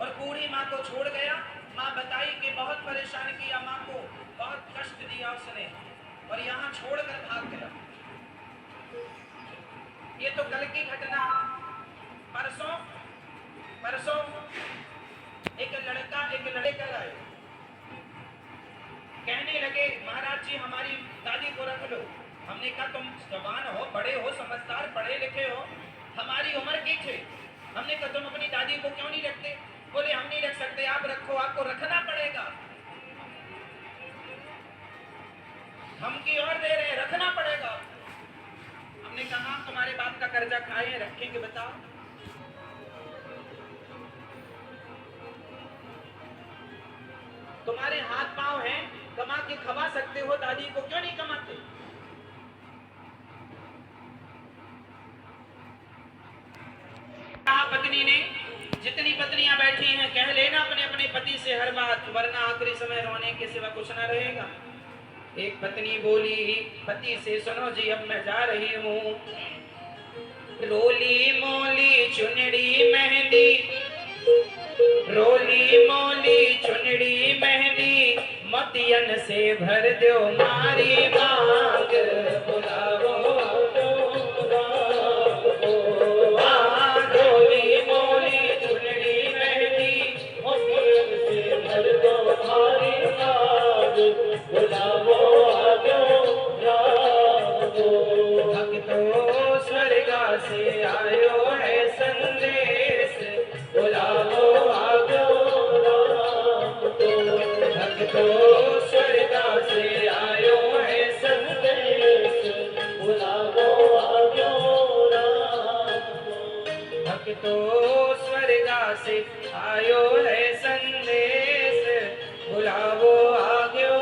और बूढ़ी माँ को छोड़ गया। माँ बताई कि बहुत परेशान किया माँ को, बहुत कष्ट दिया उसने और यहाँ छोड़कर भाग गया। ये तो कल की घटना। परसों एक लड़का एक लड़के कर आए, कहने लगे महाराज जी हमारी दादी को रख लो। हमने कहा तुम जवान हो, बड़े हो, समझदार, पढ़े लिखे हो, हमारी उम्र की थे। हमने कहा तुम अपनी दादी को क्यों नहीं रखते? बोले हम नहीं रख सकते, आप रखो, आपको रखना पड़ेगा। हम की ओर दे रहे हैं, रखना पड़ेगा। हमने कहा तुम्हारे बाप का कर्जा खाए हैं, रखेंगे बताओ? तुम्हारे हाथ पांव हैं, कमा के खवा सकते हो, दादी को क्यों नहीं कमाते? पत्नी ने, जितनी पत्नियां बैठी हैं कह लेना अपने अपने पति से हर बात, वरना आखिरी समय रोने के सिवा कुछ ना रहेगा। एक पत्नी बोली पति से सुनो जी अब मैं जा रही हूँ, रोली मोली चुनड़ी मेहंदी, रोली मोली चुनड़ी मेहंदी, मोतियन से भर दो मारी मांग, बुलाओ से आयो है संदेश, बुलाओ आगो राम को, भक्तो स्वर्गा से आयो है संदेश, बुलाओ आगो राम को, भक्तो स्वर्गा से आयो है संदेश, बुलाओ आगो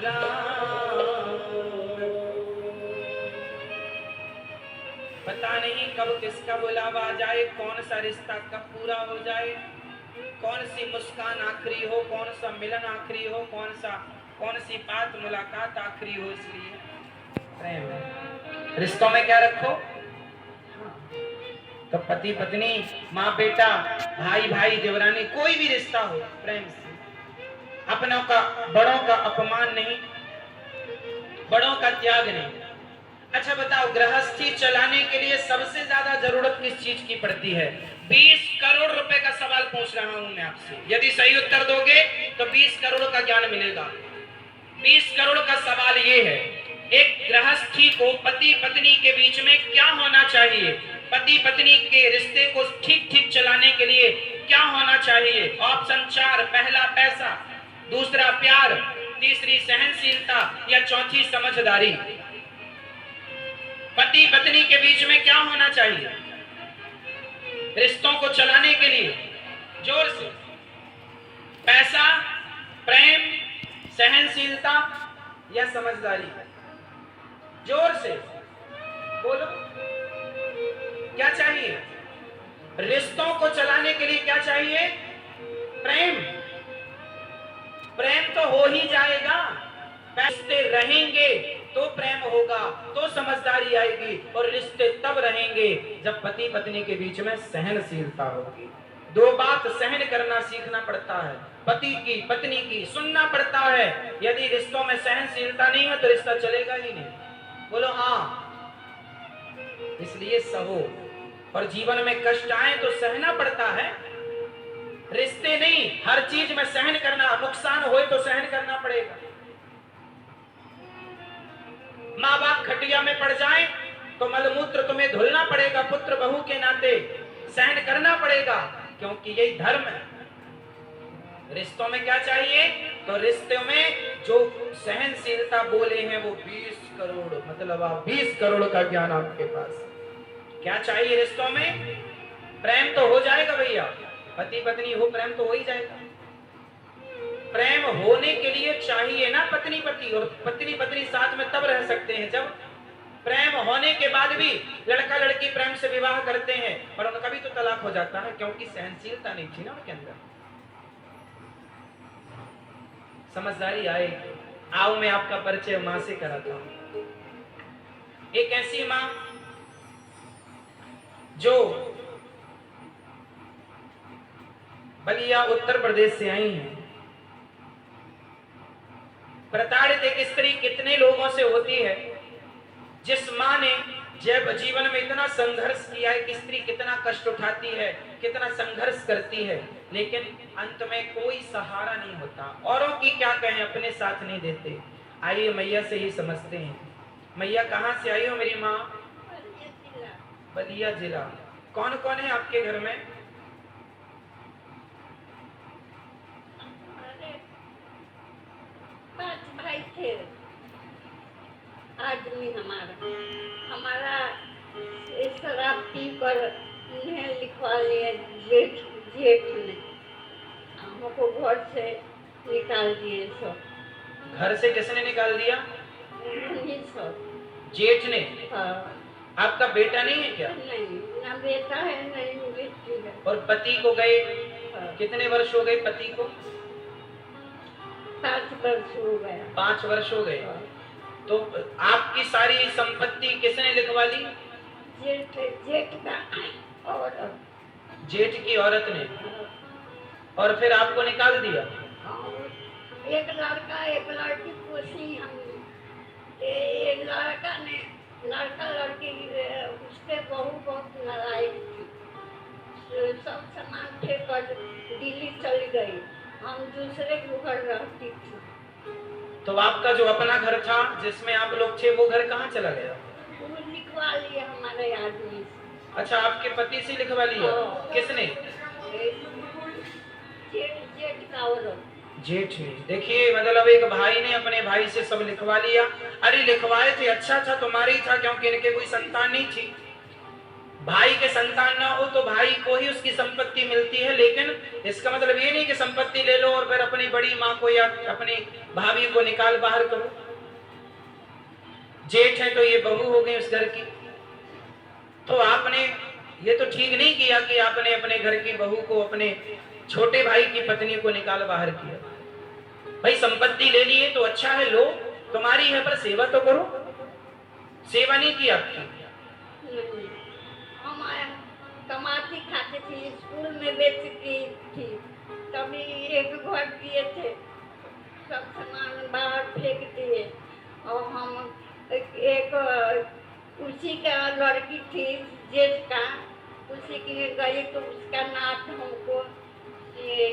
राम। पता नहीं कब किसका बुलावा आ जाए, कौन सा रिश्ता कब पूरा हो जाए, कौन सी मुस्कान आखिरी हो, कौन सा मिलन आखिरी हो, कौन सी बात मुलाकात आखिरी हो। इसलिए प्रेम है। रिश्तों में क्या रखो? तो पति पत्नी, माँ बेटा, भाई भाई, देवरानी, कोई भी रिश्ता हो प्रेम से। अपनों का, बड़ों का अपमान नहीं, बड़ों का त्याग नहीं। अच्छा बताओ, गृहस्थी चलाने के लिए सबसे ज्यादा जरूरत किस चीज की पड़ती है? 20 करोड़ रुपए का सवाल पूछ रहा हूं मैं आपसे, यदि सही उत्तर दोगे तो 20 करोड़ का ज्ञान मिलेगा। 20 करोड़ का सवाल ये है, एक गृहस्थी को पति पत्नी के बीच में क्या होना चाहिए? पति पत्नी के रिश्ते को ठीक ठीक चलाने के लिए क्या होना चाहिए? ऑप्शन 4, पहला पैसा, दूसरा प्यार, तीसरी सहनशीलता या चौथी समझदारी। पति पत्नी के बीच में क्या होना चाहिए रिश्तों को चलाने के लिए? जोर से। पैसा, प्रेम, सहनशीलता या समझदारी? जोर से बोलो, क्या चाहिए? रिश्तों को चलाने के लिए क्या चाहिए? प्रेम। प्रेम तो हो ही जाएगा, रिश्ते रहेंगे तो प्रेम होगा, तो समझदारी आएगी, और रिश्ते तब रहेंगे जब पति पत्नी के बीच में सहनशीलता होगी। 2 बात सहन करना सीखना पड़ता है, पति की पत्नी की सुनना पड़ता है। यदि रिश्तों में सहनशीलता नहीं है तो रिश्ता चलेगा ही नहीं। बोलो हाँ। इसलिए सहो, और जीवन में कष्ट आए तो सहना पड़ता है, रिश्ते नहीं, हर चीज में सहन करना, नुकसान होए तो सहन करना पड़ेगा। माँ बाप खटिया में पड़ जाए तो मलमूत्र तुम्हें धुलना पड़ेगा, पुत्र बहू के नाते सहन करना पड़ेगा, क्योंकि यही धर्म है। रिश्तों में क्या चाहिए? तो रिश्तों में जो सहनशीलता बोले हैं वो 20 करोड़, मतलब आप 20 करोड़ का ज्ञान आपके पास। क्या चाहिए रिश्तों में? प्रेम तो हो जाएगा भैया, पति पत्नी हो, प्रेम तो हो ही जाएगा। प्रेम होने के लिए चाहिए ना पत्नी पति, और पत्नी पत्नी साथ में तब रह सकते हैं जब प्रेम होने के बाद भी लड़का लड़की प्रेम से विवाह करते हैं, पर उनका भी तो तलाक हो जाता है, क्योंकि सहनशीलता नहीं थी ना उनके अंदर। समझदारी आएगी। आओ मैं आपका परिचय माँ से कराता हूं। एक ऐसी माँ जो बलिया उत्तर प्रदेश से आई हैं। प्रताड़ित एक स्त्री कितने लोगों से होती है। जिस माँ ने जब जीवन में इतना संघर्ष किया है कि स्त्री कितना कष्ट उठाती है, कितना संघर्ष करती है, लेकिन अंत में कोई सहारा नहीं होता। औरों की क्या कहें, अपने साथ नहीं देते। आइए मैया से ही समझते हैं। मैया कहाँ से आई हो मेरी माँ? बलिया जिला। कौन कौन है आपके घर में? भाई थे। आदमी हमारा शराब पी कर उन्हें लिखवा लिया जेठ ने। हमको घर से निकाल दिए सब। घर से किसने निकाल दिया? सब जेठ ने। हाँ। आपका बेटा नहीं है क्या? नहीं, ना बेटा है नहीं बेटी है। और पति को गए? हाँ। कितने वर्ष हो गए पति को? 5 वर्ष हो गया। 5 वर्ष हो गए। तो आपकी सारी संपत्ति किसने लिखवा ली? जेठ का औरत। जेठ की औरत ने। और फिर आपको निकाल दिया? एक लड़का एक लड़की पोसी हम। एक लड़का ने लड़का लड़की उसके बहू बहुत नाराज थी। सब सामान फेंकर दिल्ली चली गई। हम दूसरे के घर रहती थी। तो आपका जो अपना घर था जिसमें आप लोग थे वो घर कहाँ चला गया? वो लिखवा लिया हमारे आदमी। अच्छा, आपके पति से लिखवा लिया? किसने? जेठ का औरत। जेठ ने। देखिए, मतलब एक भाई ने अपने भाई से सब लिखवा लिया। अरे लिखवाए थे, अच्छा था तुम्हारे ही था, क्योंकि इनके कोई संतान नहीं थी। भाई के संतान ना हो तो भाई को ही उसकी संपत्ति मिलती है, लेकिन इसका मतलब ये नहीं कि संपत्ति ले लो और फिर अपनी बड़ी माँ को या अपनी भाभी को निकाल बाहर करो। जेठ है तो ये बहू हो गई उस घर की। तो आपने ये तो ठीक नहीं किया कि आपने अपने घर की बहू को अपने छोटे भाई की पत्नी को निकाल बाहर किया। भाई संपत्ति ले लिए तो अच्छा है, लो, तुम्हारी है, पर सेवा तो करो। सेवा नहीं की आपकी। हम कमाती खाते थे, स्कूल में बेचती थी, तभी एक घर दिए थे, सब सामान बाहर फेंक दिए। और हम एक उसी का लड़की थी जेठ का, उसी की गई तो उसका नाक हमको ये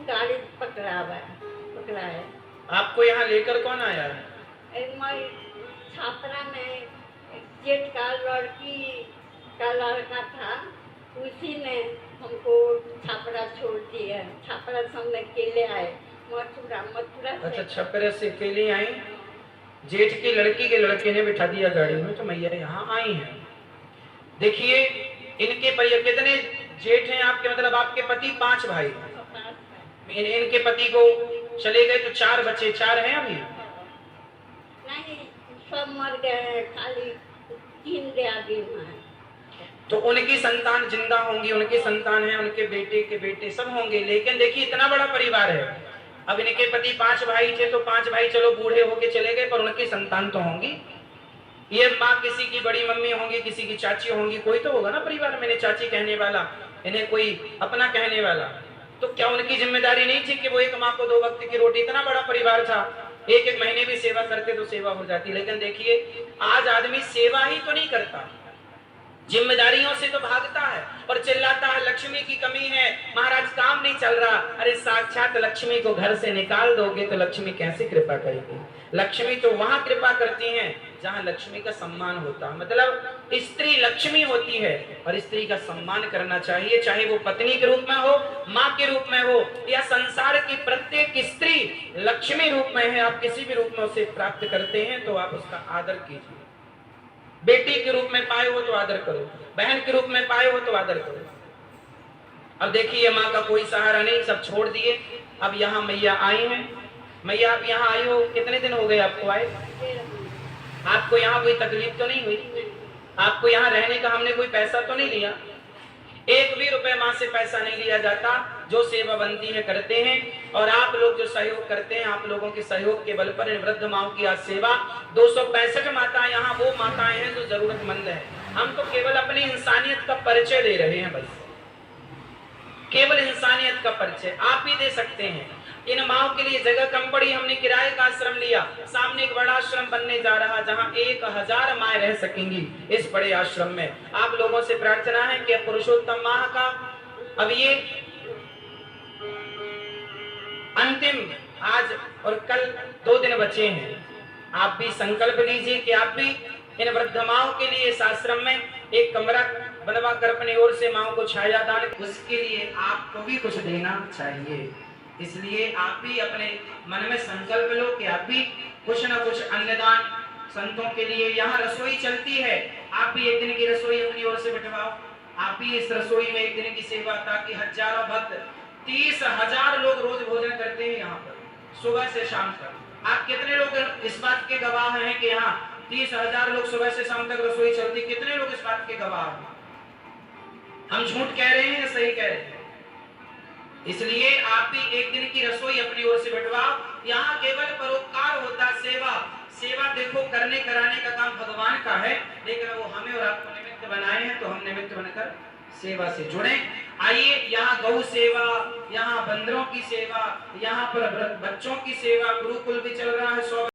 गाड़ी पकड़ाया। आपको यहाँ लेकर कौन आया है? छात्रा में जेठ का लड़की का लड़का था, उसी ने हमको छापरा छोड़ दिया। छापरा से हम अकेले आए मथुरा से। अच्छा, छपरे से अकेले आई। जेठ की लड़की के लड़के ने बिठा दिया गाड़ी में, तो मैया यहाँ आई हैं। देखिए इनके परिवार कितने जेठ हैं आपके, मतलब आपके पति 5 भाई। इनके पति को चले गए तो 4 बच्चे। 4 हैं अभी? नहीं, सब मर गए, खाली 3 दियादी हैं। तो उनकी संतान जिंदा होंगी, उनके संतान हैं, उनके बेटे के बेटे सब होंगे। लेकिन देखिए इतना बड़ा परिवार है। अब इनके पति 5 भाई थे तो 5 भाई चलो बूढ़े होके चले गए, पर उनकी संतान तो होंगी। ये माँ किसी की बड़ी मम्मी होंगी, किसी की चाची होंगी, कोई तो होगा ना परिवार में, इन्हें चाची कहने वाला, इन्हें कोई अपना कहने वाला। तो क्या उनकी जिम्मेदारी नहीं थी कि वो एक माँ को 2 वक्त की रोटी? इतना बड़ा परिवार था, एक महीने भी सेवा करते तो सेवा हो जाती। लेकिन देखिए आज आदमी सेवा ही तो नहीं करता, जिम्मेदारियों से तो भागता है और चिल्लाता है लक्ष्मी की कमी है, महाराज काम नहीं चल रहा। अरे साक्षात लक्ष्मी को घर से निकाल दोगे तो लक्ष्मी कैसे कृपा करेगी? लक्ष्मी तो वहां कृपा करती हैं जहां लक्ष्मी का सम्मान होता है। मतलब स्त्री लक्ष्मी होती है और स्त्री का सम्मान करना चाहिए, चाहे वो पत्नी के रूप में हो, माँ के रूप में हो, या संसार की प्रत्येक स्त्री लक्ष्मी रूप में है। आप किसी भी रूप में उसे प्राप्त करते हैं तो आप उसका आदर कीजिए। बेटी के रूप में पाए हो तो आदर करो, बहन के रूप में पाए हो तो आदर करो। अब देखिए माँ का कोई सहारा नहीं, सब छोड़ दिए। अब यहाँ मैया आई हैं। मैया आप यहाँ आई हो, कितने दिन हो गए आपको आए? आपको यहाँ कोई तकलीफ तो नहीं हुई? आपको यहाँ रहने का हमने कोई पैसा तो नहीं लिया? 1 भी रुपए माँ से पैसा नहीं लिया जाता। जो सेवा बनती है करते हैं, और आप लोग जो सहयोग करते हैं, आप लोगों के सहयोग के बल पर इन वृद्ध माओं की आज सेवा 265 माताएं यहाँ वो माताएं हैं जो जरूरतमंद है। हम तो केवल अपनी इंसानियत का परिचय दे रहे हैं बस। केवल इंसानियत का परिचय आप ही दे सकते हैं। इन माओ के लिए जगह कम पड़ी, हमने किराए का आश्रम लिया। सामने एक बड़ा आश्रम बनने जा रहा, जहां 1000 माएँ रह सकेंगी इस बड़े आश्रम में। आप लोगों से प्रार्थना है कि पुरुषोत्तम माह का अब ये अंतिम आज और कल 2 दिन बचे हैं। आप भी संकल्प लीजिए कि आप भी इन वृद्ध माओं के लिए इस आश्रम में एक कमरा बनवा कर अपनी ओर से माओ को छाया दान, उसके लिए आपको भी कुछ देना चाहिए। इसलिए आप भी अपने मन में संकल्प लो कि आप भी कुछ न कुछ अन्नदान संतों के लिए। यहाँ रसोई चलती है, आप भी एक दिन की रसोई अपनी ओर से बिठवाओ। आप भी इस रसोई में एक दिन की सेवा, ताकि हजारों भक्त 30,000 लोग रोज भोजन करते हैं यहाँ पर सुबह से शाम तक। आप कितने लोग इस बात के गवाह हैं कि यहाँ 30,000 लोग सुबह से शाम तक रसोई चलती? कितने लोग इस बात के गवाह हैं? हम झूठ कह रहे हैं या सही कह रहे हैं? इसलिए आप भी एक दिन की रसोई अपनी ओर से बिठवाओ। यहाँ केवल परोपकार होता, सेवा। सेवा देखो करने कराने का काम भगवान का है, लेकिन वो हमें और आपको निमित्त बनाए हैं, तो हम निमित्त बनकर सेवा से जुड़े। आइए, यहाँ गौ सेवा, यहाँ बंदरों की सेवा, यहाँ पर बच्चों की सेवा, गुरुकुल भी चल रहा है।